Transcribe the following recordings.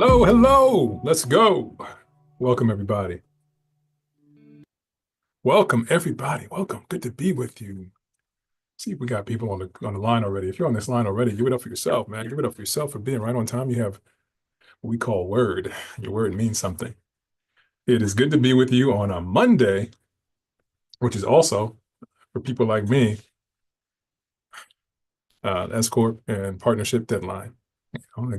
Hello, hello. Let's go. Welcome, everybody. Welcome, everybody. Welcome. Good to be with you. See if we got people on the line already. If you're on this line already, give it up for yourself, man. Give it up for yourself for being right on time. You have what we call word. Your word means something. It is good to be with you on a Monday, which is also for people like me, S Corp and partnership deadline.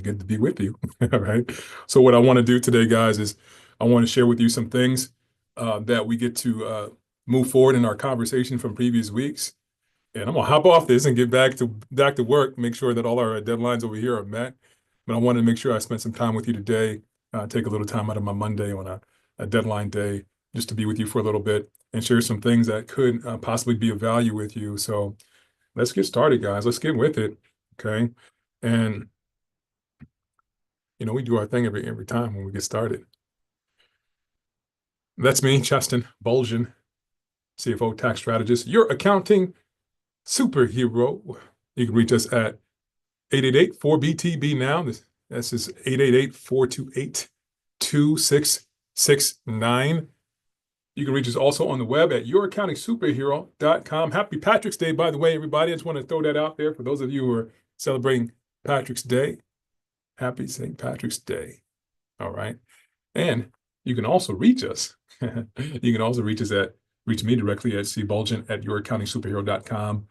Good to be with you. All right. So what I want to do today, guys, is I want to share with you some things that we get to move forward in our conversation from previous weeks. And I'm gonna hop off this and get back to work, make sure that all our deadlines over here are met. But I wanted to make sure I spent some time with you today, take a little time out of my Monday on a deadline day, just to be with you for a little bit and share some things that could possibly be of value with you. So let's get started, guys. Let's get with it. Okay. And we do our thing every time when we get started. That's me, Cheston Bulgin, CFO tax strategist, your accounting superhero. You can reach us at 888-4BTB now. This is 888-428-2669. You can reach us also on the web at youraccountingsuperhero.com. Happy Patrick's Day, by the way, everybody. I just want to throw that out there for those of you who are celebrating Patrick's Day. Happy St. Patrick's Day. All right. And you can also reach us. You can also reach me directly at cbulgin@youraccountingsuperhero.com.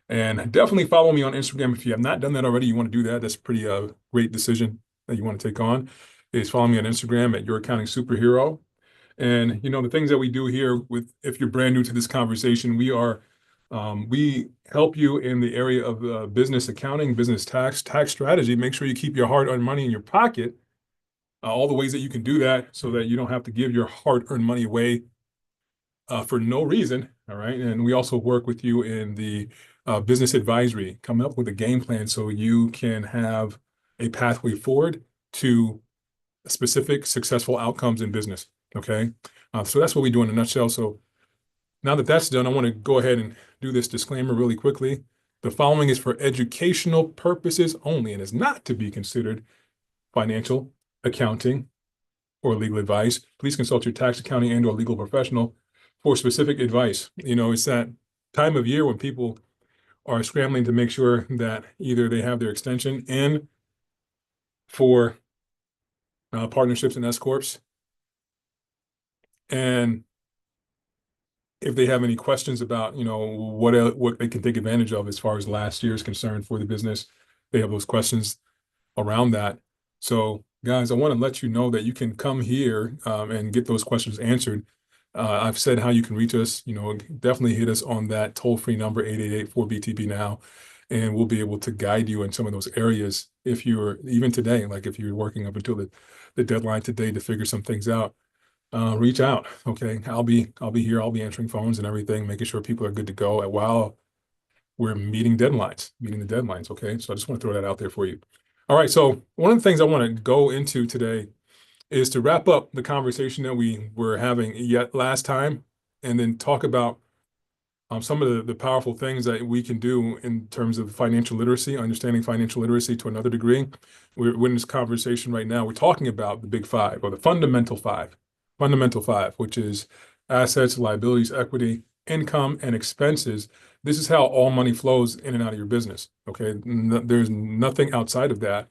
And definitely follow me on Instagram. If you have not done that already, you want to do that. That's a pretty great decision that you want to take on, is follow me on Instagram at youraccountingsuperhero. And, the things that we do here if you're brand new to this conversation, we help you in the area of business accounting, business tax strategy. Make sure you keep your hard-earned money in your pocket. All the ways that you can do that so that you don't have to give your hard-earned money away for no reason. All right. And we also work with you in the business advisory, coming up with a game plan so you can have a pathway forward to specific successful outcomes in business. Okay. So that's what we do in a nutshell. So now that that's done, I want to go ahead and do this disclaimer really quickly. The following is for educational purposes only and is not to be considered financial, accounting, or legal advice. Please consult your tax, accounting, and or legal professional for specific advice. It's that time of year when people are scrambling to make sure that either they have their extension in for partnerships and S corps, and if they have any questions about what they can take advantage of as far as last year is concerned for the business, they have those questions around that. So guys, I want to let you know that you can come here and get those questions answered. I've said how you can reach us. Definitely hit us on that toll-free number, 888-4BTB now, and we'll be able to guide you in some of those areas. If you're even today, like if you're working up until the deadline today to figure some things out, reach out. Okay, I'll be here. I'll be answering phones and everything, making sure people are good to go while we're meeting the deadlines. Okay, so I just want to throw that out there for you. All right, so one of the things I want to go into today is to wrap up the conversation that we were having last time, and then talk about some of the powerful things that we can do in terms of financial literacy, understanding financial literacy to another degree. We're in this conversation right now. We're talking about the big five, or the fundamental five, which is assets, liabilities, equity, income, and expenses. This is how all money flows in and out of your business. Okay, there's nothing outside of that.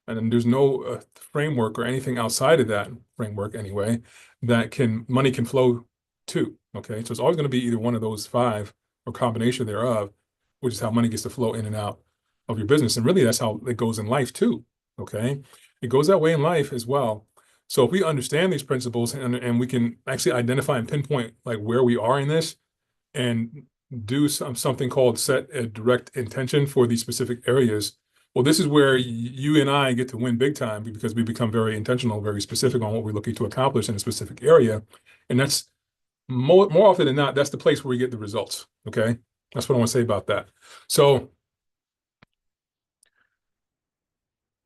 And there's no framework or anything outside of that framework anyway that money can flow to. Okay, so it's always going to be either one of those five or combination thereof, which is how money gets to flow in and out of your business. And really, that's how it goes in life too. Okay, it goes that way in life as well. So if we understand these principles and we can actually identify and pinpoint like where we are in this, and do something called set a direct intention for these specific areas. Well, this is where you and I get to win big time, because we become very intentional, very specific on what we're looking to accomplish in a specific area. And that's more often than not, that's the place where we get the results. Okay, that's what I want to say about that. So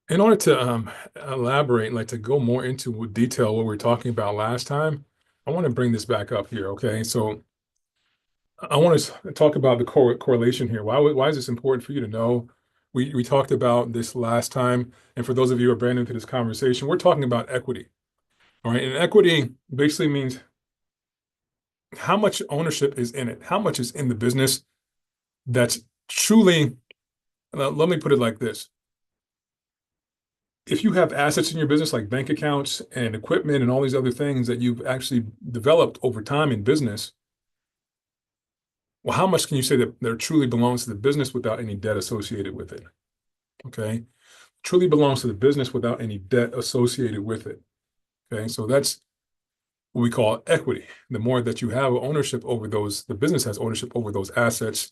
in order to elaborate, like to go more into detail what we were talking about last time, I want to bring this back up here. Okay, so I want to talk about the correlation here. Why is this important for you to know? we talked about this last time, and for those of you who are brand new to this conversation, we're talking about equity. All right, and equity basically means how much ownership is in it, how much is in the business that's truly, let me put it like this. If you have assets in your business like bank accounts and equipment and all these other things that you've actually developed over time in business, well, how much can you say that there truly belongs to the business without any debt associated with it? Okay. Truly belongs to the business without any debt associated with it. Okay. So that's what we call equity. The more that you have ownership over those, the business has ownership over those assets,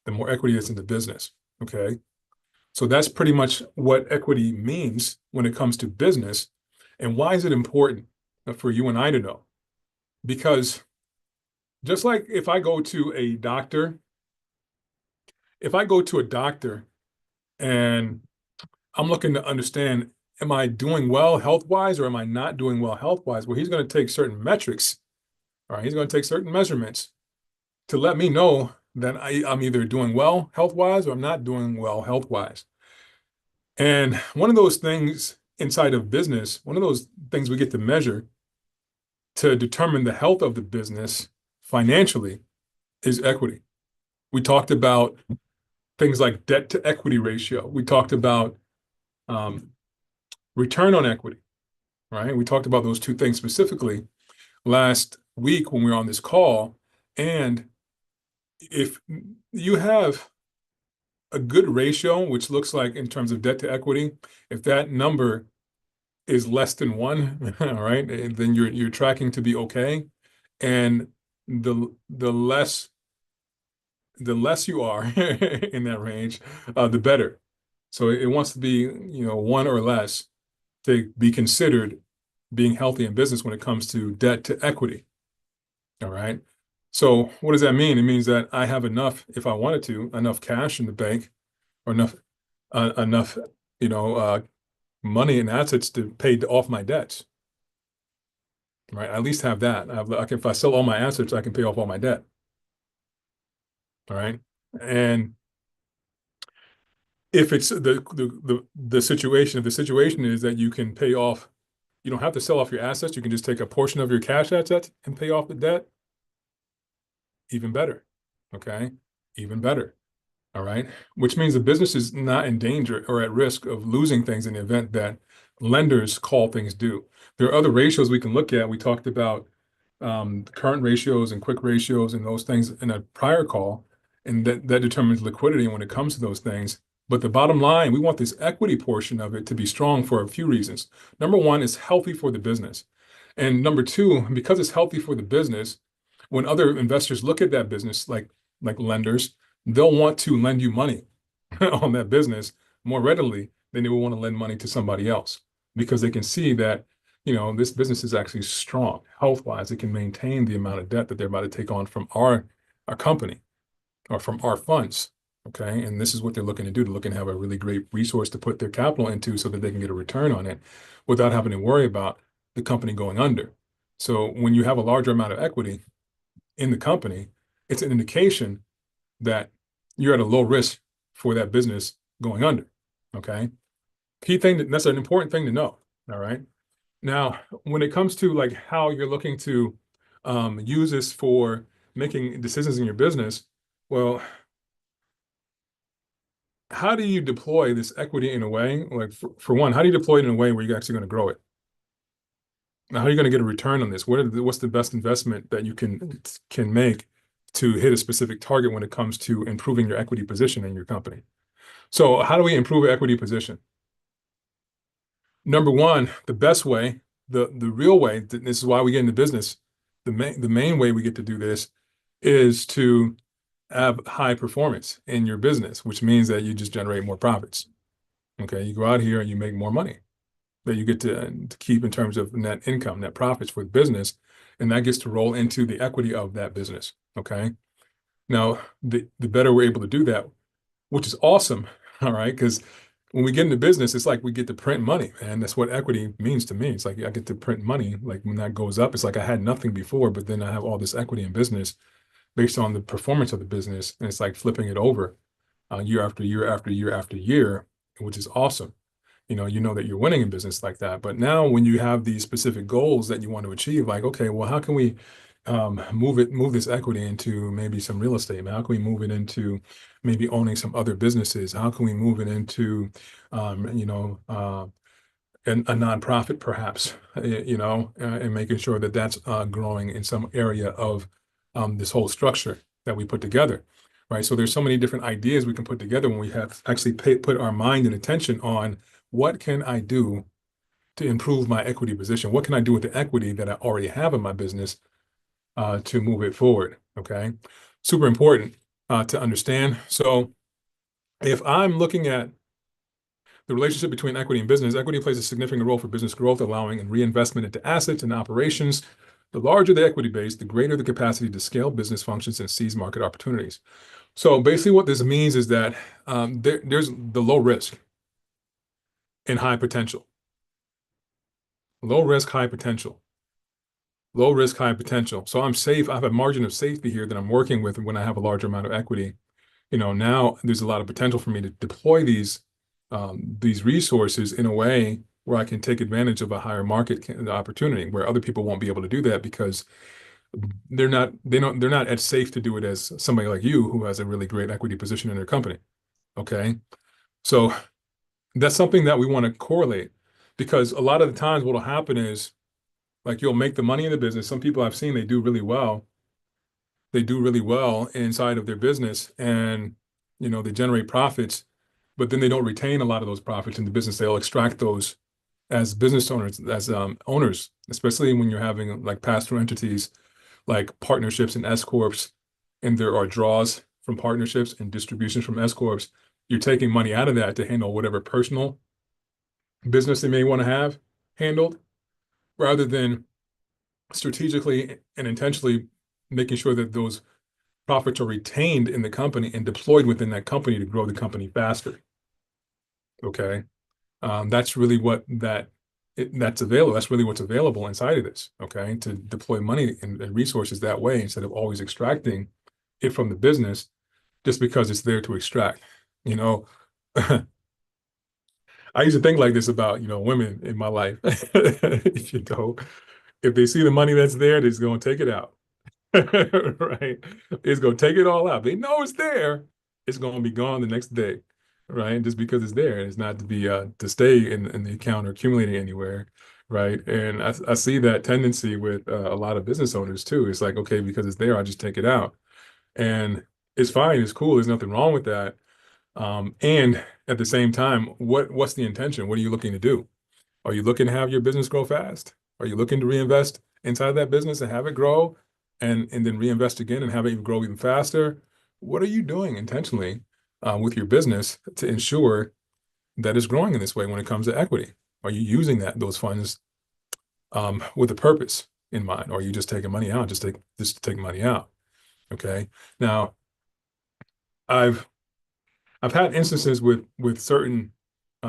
the more equity is in the business. Okay. So that's pretty much what equity means when it comes to business. And why is it important for you and I to know? Because just like if I go to a doctor, and I'm looking to understand, am I doing well health-wise or am I not doing well health-wise? Well, he's going to take certain metrics, all right? He's going to take certain measurements to let me know that I'm either doing well health-wise or I'm not doing well health-wise. And one of those things inside of business, one of those things we get to measure to determine the health of the business financially is equity. We talked about things like debt to equity ratio. We talked about return on equity, right? We talked about those two things specifically last week when we were on this call. And if you have a good ratio, which looks like in terms of debt to equity, if that number is less than one, all right, then you're tracking to be okay. And the less you are in that range, the better. So it wants to be, one or less to be considered being healthy in business when it comes to debt to equity. All right. So what does that mean? It means that I have enough, if I wanted to, enough cash in the bank or enough, money and assets to pay off my debts. Right. I at least have that. If I sell all my assets, I can pay off all my debt. All right. And if it's the situation, if the situation is that you can pay off, you don't have to sell off your assets, you can just take a portion of your cash assets and pay off the debt, even better. Okay. Even better. All right. Which means the business is not in danger or at risk of losing things in the event that lenders call things due. There are other ratios we can look at. We talked about current ratios and quick ratios and those things in a prior call, and that determines liquidity when it comes to those things. But the bottom line, we want this equity portion of it to be strong for a few reasons. Number one, it's healthy for the business. And number two, because it's healthy for the business, when other investors look at that business, like lenders, they'll want to lend you money on that business more readily than they will want to lend money to somebody else, because they can see that, this business is actually strong health-wise. It can maintain the amount of debt that they're about to take on from our company or from our funds. Okay. And this is what they're looking to do. They're looking to have a really great resource to put their capital into so that they can get a return on it without having to worry about the company going under. So when you have a larger amount of equity in the company, it's an indication that you're at a low risk for that business going under. Okay. Key thing, that's an important thing to know. All right. Now, when it comes to like how you're looking to use this for making decisions in your business, well, how do you deploy this equity in a way, like for one, how do you deploy it in a way where you're actually going to grow it? Now, how are you going to get a return on this? What's the best investment that you can make to hit a specific target when it comes to improving your equity position in your company? So how do we improve our equity position? Number one, the best way, the real way, this is why we get into business, the main way we get to do this is to have high performance in your business, which means that you just generate more profits. Okay, you go out here and you make more money that you get to keep in terms of net income, net profits for the business, and that gets to roll into the equity of that business. Okay, now the better we're able to do that, which is awesome. All right, because when we get into business, it's like we get to print money, and that's what equity means to me. It's like I get to print money. Like when that goes up, it's like I had nothing before, but then I have all this equity in business based on the performance of the business, and it's like flipping it over year after year after year after year, which is awesome. You know that you're winning in business like that. But now when you have these specific goals that you want to achieve, like, okay, well, how can we move this equity into maybe some real estate? How can we move it into maybe owning some other businesses? How can we move it into, you know, a nonprofit perhaps, and making sure that that's growing in some area of this whole structure that we put together, right? So there's so many different ideas we can put together when we have actually put our mind and attention on what can I do to improve my equity position? What can I do with the equity that I already have in my business to move it forward? Okay, super important to understand. So if I'm looking at the relationship between equity and business, equity plays a significant role for business growth, allowing in reinvestment into assets and operations. The larger the equity base, the greater the capacity to scale business functions and seize market opportunities. So basically what this means is that there's the low risk and high potential. Low risk, high potential. Low risk, high potential. So I'm safe. I have a margin of safety here that I'm working with when I have a larger amount of equity. Now there's a lot of potential for me to deploy these resources in a way where I can take advantage of a higher market opportunity where other people won't be able to do that because they're not as safe to do it as somebody like you who has a really great equity position in their company. Okay. So that's something that we want to correlate because a lot of the times what will happen is like you'll make the money in the business. Some people I've seen, they do really well. They do really well inside of their business and, they generate profits, but then they don't retain a lot of those profits in the business. They'll extract those as business owners, as owners, especially when you're having like pass-through entities like partnerships and S corps, and there are draws from partnerships and distributions from S corps. You're taking money out of that to handle whatever personal business they may want to have handled, rather than strategically and intentionally making sure that those profits are retained in the company and deployed within that company to grow the company faster. Okay. That's really that's available. That's really what's available inside of this. Okay. To deploy money and resources that way instead of always extracting it from the business just because it's there to extract. You know, I used to think like this about, women in my life. If they see the money that's there, they're just going to take it out. Right? It's going to take it all out. They know it's there. It's going to be gone the next day. Right? Just because it's there. It's not to be to stay in the account or accumulating anywhere. Right. And I see that tendency with a lot of business owners too. It's like, okay, because it's there, I'll just take it out. And it's fine, it's cool, there's nothing wrong with that. And at the same time, what's the intention? What are you looking to do? Are you looking to have your business grow fast? Are you looking to reinvest inside that business and have it grow and then reinvest again and have it grow even faster? What are you doing intentionally with your business to ensure that it's growing in this way when it comes to equity? Are you using those funds with a purpose in mind? Or are you just taking money out just to take money out? Okay. Now, I've I've had instances with certain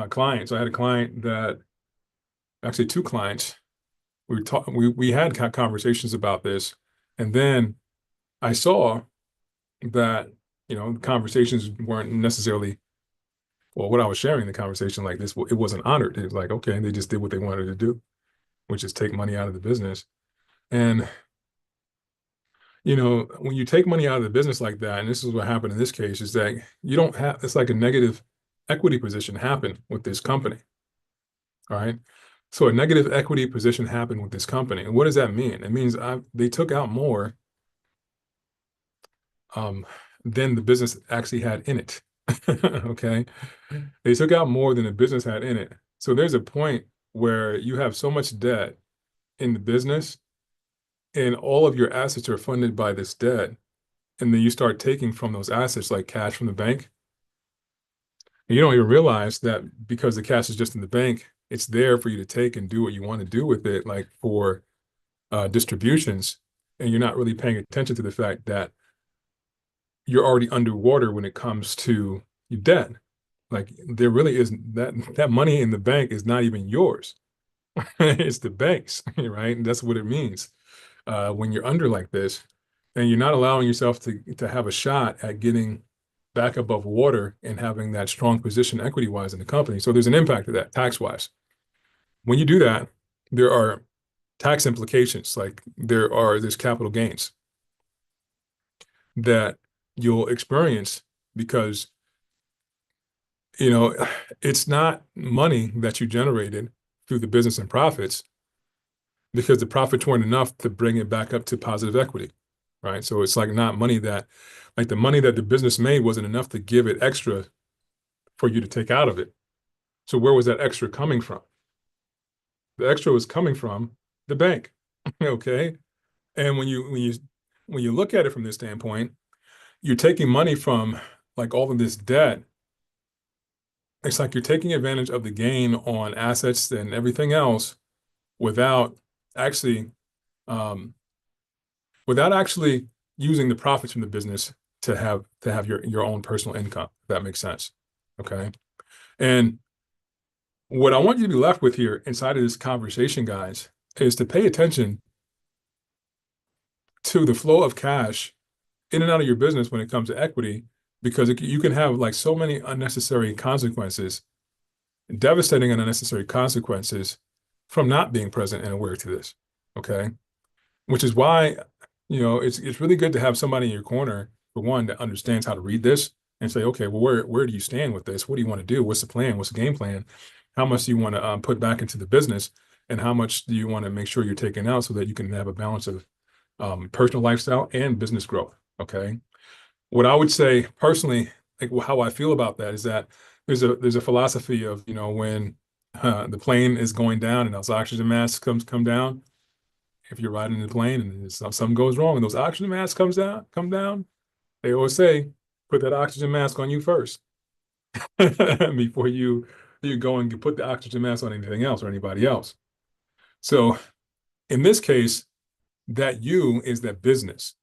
clients. I had a client that actually two clients. We had conversations about this, and then I saw that conversations weren't necessarily well. What I was sharing in the conversation like this, it wasn't honored. It was like, okay, they just did what they wanted to do, which is take money out of the business. And when you take money out of the business like that, and this is what happened in this case, is that you don't have, it's like a negative equity position happened with this company. All right. So a negative equity position happened with this company. And what does that mean? It means they took out more than the business actually had in it. Okay. They took out more than the business had in it. So there's a point where you have so much debt in the business and all of your assets are funded by this debt. And then you start taking from those assets like cash from the bank. And you don't even realize that because the cash is just in the bank, it's there for you to take and do what you want to do with it, like for distributions. And you're not really paying attention to the fact that you're already underwater when it comes to your debt. Like there really isn't that money in the bank is not even yours. It's the bank's, right? And that's what it means when you're under like this, and you're not allowing yourself to have a shot at getting back above water and having that strong position equity-wise in the company. So there's an impact to that tax-wise. When you do that, there are tax implications, like there's capital gains that you'll experience because it's not money that you generated through the business and profits because the profits weren't enough to bring it back up to positive equity, right? So it's like not money like the money that the business made wasn't enough to give it extra for you to take out of it. So where was that extra coming from? The extra was coming from the bank, okay? And when you look at it from this standpoint, you're taking money from like all of this debt. It's like you're taking advantage of the gain on assets and everything else without actually um, without actually using the profits from the business to have your own personal income, if that makes sense. Okay. And what I want you to be left with here inside of this conversation, guys, is to pay attention to the flow of cash in and out of your business when it comes to equity, because you can have like so many unnecessary consequences, devastating and unnecessary consequences from not being present and aware to this. Okay. Which is why, it's really good to have somebody in your corner, for one, that understands how to read this and say, okay, well, where do you stand with this? What do you want to do? What's the plan? What's the game plan? How much do you want to put back into the business? And how much do you want to make sure you're taking out so that you can have a balance of personal lifestyle and business growth? Okay. What I would say personally, like how I feel about that is that there's a philosophy of, when the plane is going down and those oxygen masks come down, if you're riding the plane and something goes wrong and those oxygen masks come down, they always say, put that oxygen mask on you first before you go and put the oxygen mask on anything else or anybody else. So in this case, that you is that business.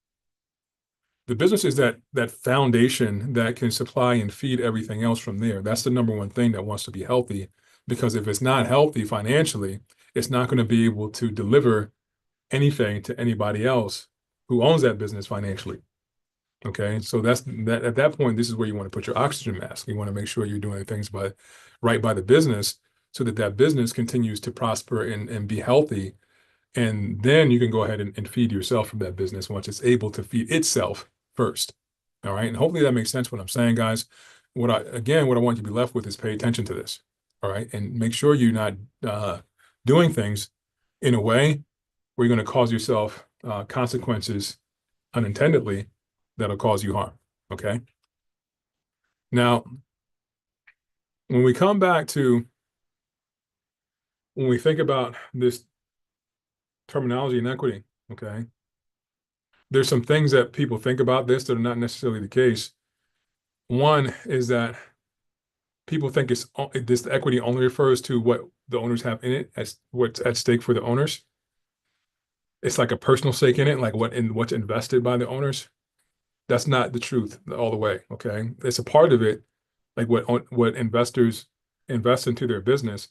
The business is that foundation that can supply and feed everything else from there. That's the number one thing that wants to be healthy, because if it's not healthy financially, it's not going to be able to deliver anything to anybody else who owns that business financially. Okay, so that's that. At that point, this is where you want to put your oxygen mask. You want to make sure you're doing things right by the business, so that business continues to prosper and be healthy, and then you can go ahead and feed yourself from that business once it's able to feed itself first. All right, and hopefully that makes sense what I'm saying, guys. What I want you to be left with is pay attention to this. All right, and make sure you're not doing things in a way where you're going to cause yourself consequences unintendedly that'll cause you harm. Okay. Now, when we come back to when we think about this terminology and equity, okay, there's some things that people think about this that are not necessarily the case. One is that people think this equity only refers to what the owners have in it, as what's at stake for the owners. It's like a personal stake in it, like what's invested by the owners. That's not the truth all the way. Okay, it's a part of it, like what investors invest into their business,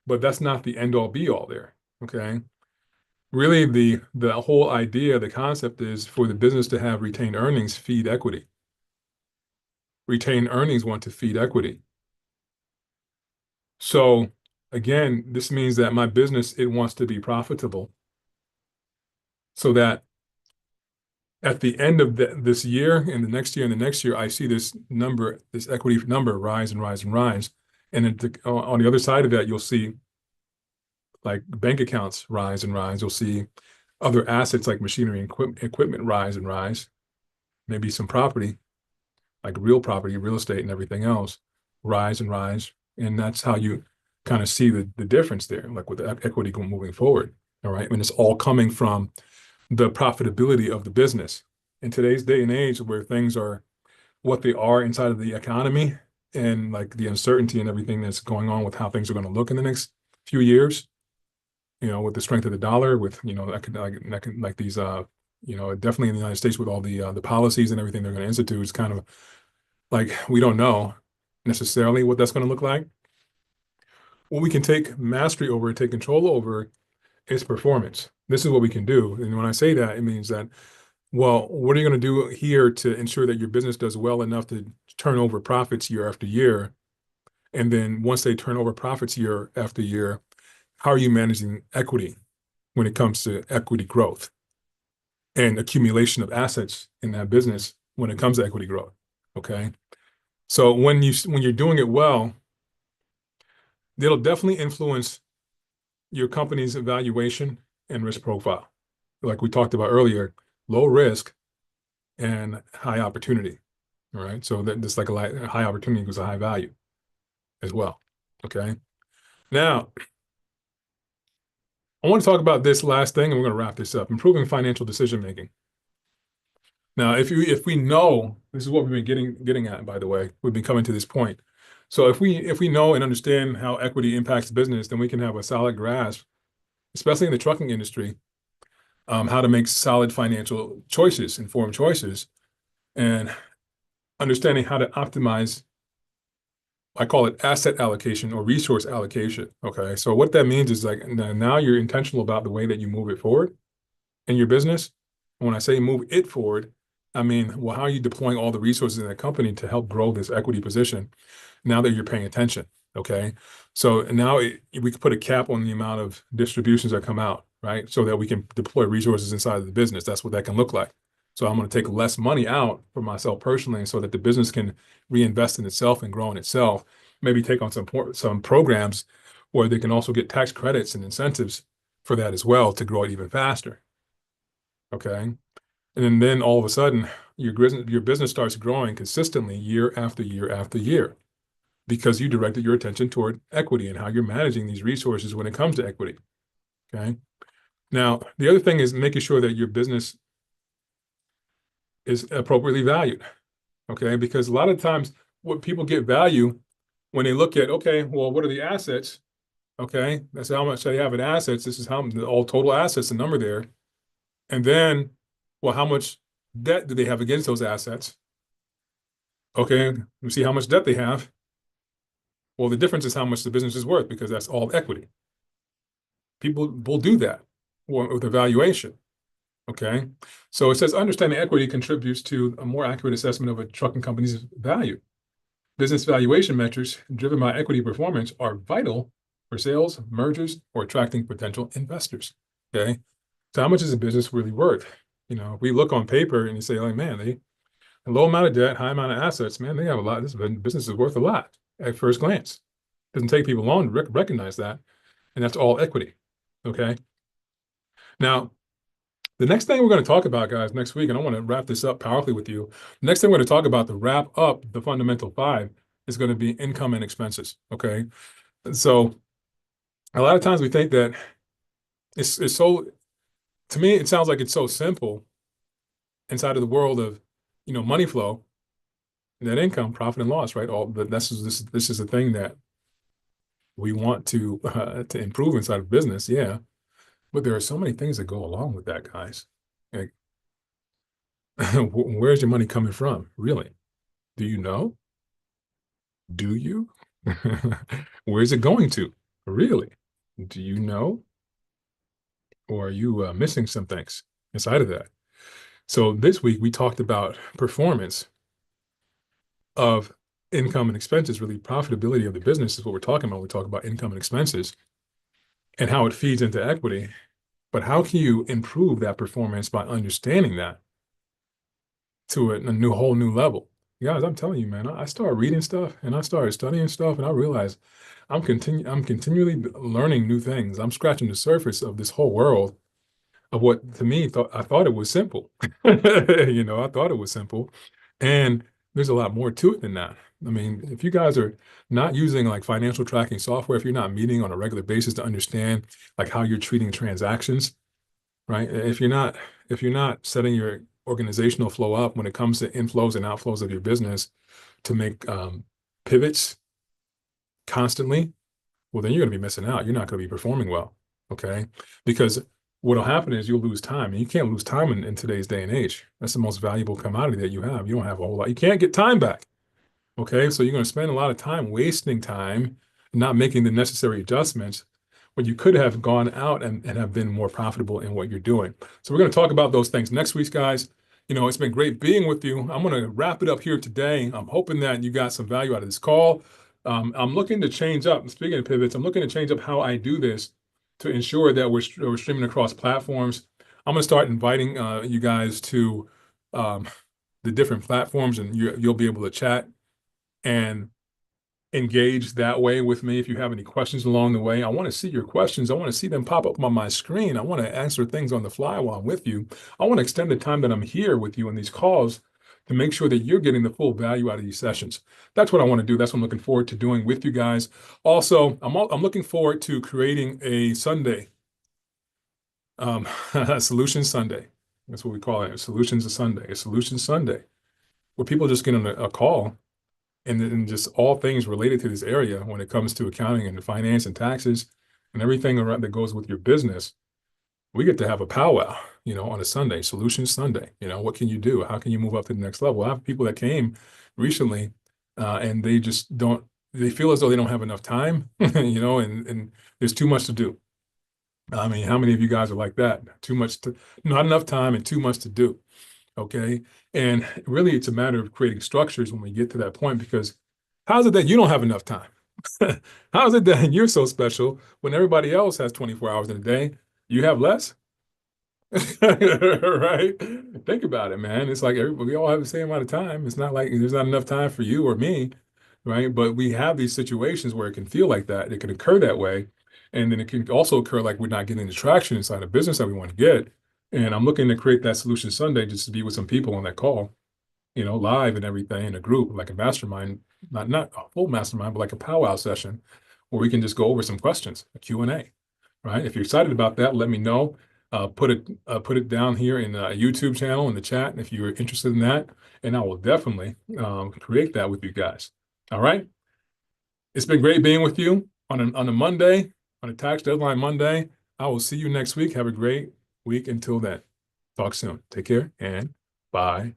but that's not the end all be all there. Okay, really the whole idea, the concept is for the business to have retained earnings feed equity. Retained earnings want to feed equity. So again, this means that my business, it wants to be profitable, so that at the end of this year and the next year and the next year, I see this equity number rise and rise and rise. And on the other side of that, you'll see like bank accounts rise and rise. You'll see other assets like machinery and equipment rise and rise. Maybe some property, like real property, real estate and everything else rise and rise. And that's how you kind of see the difference there, like with the equity moving forward. All right. And it's all coming from the profitability of the business. In today's day and age where things are what they are inside of the economy, and like the uncertainty and everything that's going on with how things are going to look in the next few years, with the strength of the dollar, with, like these, definitely in the United States with all the policies and everything they're going to institute, it's kind of like we don't know necessarily what that's going to look like. What we can take mastery over, take control over, is performance. This is what we can do. And when I say that, it means that Well, what are you going to do here to ensure that your business does well enough to turn over profits year after year? And then once they turn over profits year after year, how are you managing equity when it comes to equity growth and accumulation of assets in that business when it comes to equity growth? Okay. So when you're doing it well, it'll definitely influence your company's evaluation and risk profile. Like we talked about earlier, low risk and high opportunity. All right. So that just like a high opportunity equals a high value as well. Okay. Now, I want to talk about this last thing and we're going to wrap this up. Improving financial decision making. Now, if we know, this is what we've been getting at, by the way, we've been coming to this point. So if we know and understand how equity impacts business, then we can have a solid grasp, especially in the trucking industry, how to make solid financial choices, informed choices, and understanding how to optimize, I call it asset allocation or resource allocation. Okay. So what that means is like now you're intentional about the way that you move it forward in your business. And when I say move it forward, I mean, well, how are you deploying all the resources in the company to help grow this equity position now that you're paying attention? Okay. So now we can put a cap on the amount of distributions that come out, right? So that we can deploy resources inside of the business. That's what that can look like. So I'm going to take less money out for myself personally so that the business can reinvest in itself and grow in itself. Maybe take on some programs where they can also get tax credits and incentives for that as well to grow it even faster. Okay. And then all of a sudden, your business starts growing consistently year after year after year because you directed your attention toward equity and how you're managing these resources when it comes to equity. Okay. Now, the other thing is making sure that your business is appropriately valued. Okay. Because a lot of times, what people get value when they look at, okay, well, what are the assets? Okay. That's how much they have in assets. This is how all total assets, the number there. And then, well, how much debt do they have against those assets? Okay, we see how much debt they have. Well, the difference is how much the business is worth because that's all equity. People will do that with evaluation. Okay, so it says understanding equity contributes to a more accurate assessment of a trucking company's value. Business valuation metrics driven by equity performance are vital for sales, mergers, or attracting potential investors. Okay, so how much is a business really worth? You know, if we look on paper and you say, like, man, they a low amount of debt, high amount of assets, man, they have a lot. This business is worth a lot at first glance. It doesn't take people long to recognize that. And that's all equity. Okay. Now, the next thing we're going to talk about, guys, next week, and I want to wrap this up powerfully with you. The next thing we're going to talk about to wrap up the fundamental five is going to be income and expenses. Okay. So a lot of times we think that it's so, to me, it sounds like it's so simple inside of the world of, money flow, net income, profit and loss, right? All but this is a thing that we want to improve inside of business, yeah. But there are so many things that go along with that, guys. Like, where's your money coming from? Really? Do you know? Do you? Where's it going to? Really? Do you know? Or are you missing some things inside of that? So this week we talked about performance of income and expenses, really profitability of the business is what we're talking about. We talk about income and expenses and how it feeds into equity. But how can you improve that performance by understanding that to a whole new level? Guys, I'm telling you, man, I started reading stuff and I started studying stuff and I realized I'm continually learning new things. I'm scratching the surface of this whole world of what to me I thought it was simple. I thought it was simple. And there's a lot more to it than that. I mean, if you guys are not using like financial tracking software, if you're not meeting on a regular basis to understand like how you're treating transactions, right? If you're not setting your organizational flow up when it comes to inflows and outflows of your business to make pivots constantly, well, then you're going to be missing out. You're not going to be performing well, okay? Because what'll happen is you'll lose time, and you can't lose time in today's day and age. That's the most valuable commodity that you have. You don't have a whole lot. You can't get time back, okay? So you're going to spend a lot of time wasting time, not making the necessary adjustments when you could have gone out and have been more profitable in what you're doing. So we're going to talk about those things next week, guys. It's been great being with you. I'm going to wrap it up here today. I'm hoping that you got some value out of this call. I'm looking to change up, speaking of pivots, I'm looking to change up how I do this to ensure that we're streaming across platforms. I'm going to start inviting you guys to the different platforms, and you'll be able to chat and engage that way with me. If you have any questions along the way, I want to see your questions. I want to see them pop up on my screen. I want to answer things on the fly while I'm with you. I want to extend the time that I'm here with you in these calls to make sure that you're getting the full value out of these sessions. That's what I want to do. That's what I'm looking forward to doing with you guys. Also, I'm looking forward to creating a Sunday, Solutions Sunday. That's what we call it. Solutions Sunday, a Solutions Sunday, where people just get on a call and just all things related to this area when it comes to accounting and finance and taxes and everything around that goes with your business. We get to have a powwow, on a Sunday, Solutions Sunday. What can you do? How can you move up to the next level? I have people that came recently, and they just don't, they feel as though they don't have enough time, and there's too much to do. I mean, how many of you guys are like that? Not enough time and too much to do. Okay. And really, it's a matter of creating structures when we get to that point, because how's it that you don't have enough time? How's it that you're so special when everybody else has 24 hours in a day? You have less? Right? Think about it, man. It's like we all have the same amount of time. It's not like there's not enough time for you or me, right? But we have these situations where it can feel like that. It can occur that way. And then it can also occur like we're not getting the traction inside a business that we want to get. And I'm looking to create that Solution Sunday just to be with some people on that call, live and everything in a group, like a mastermind, not a full mastermind, but like a powwow session where we can just go over some questions, a Q&A, right? If you're excited about that, let me know. Put it down here in a YouTube channel in the chat if you're interested in that, and I will definitely create that with you guys. All right. It's been great being with you on a Monday, on a tax deadline Monday. I will see you next week. Have a great week until then. Talk soon. Take care and bye.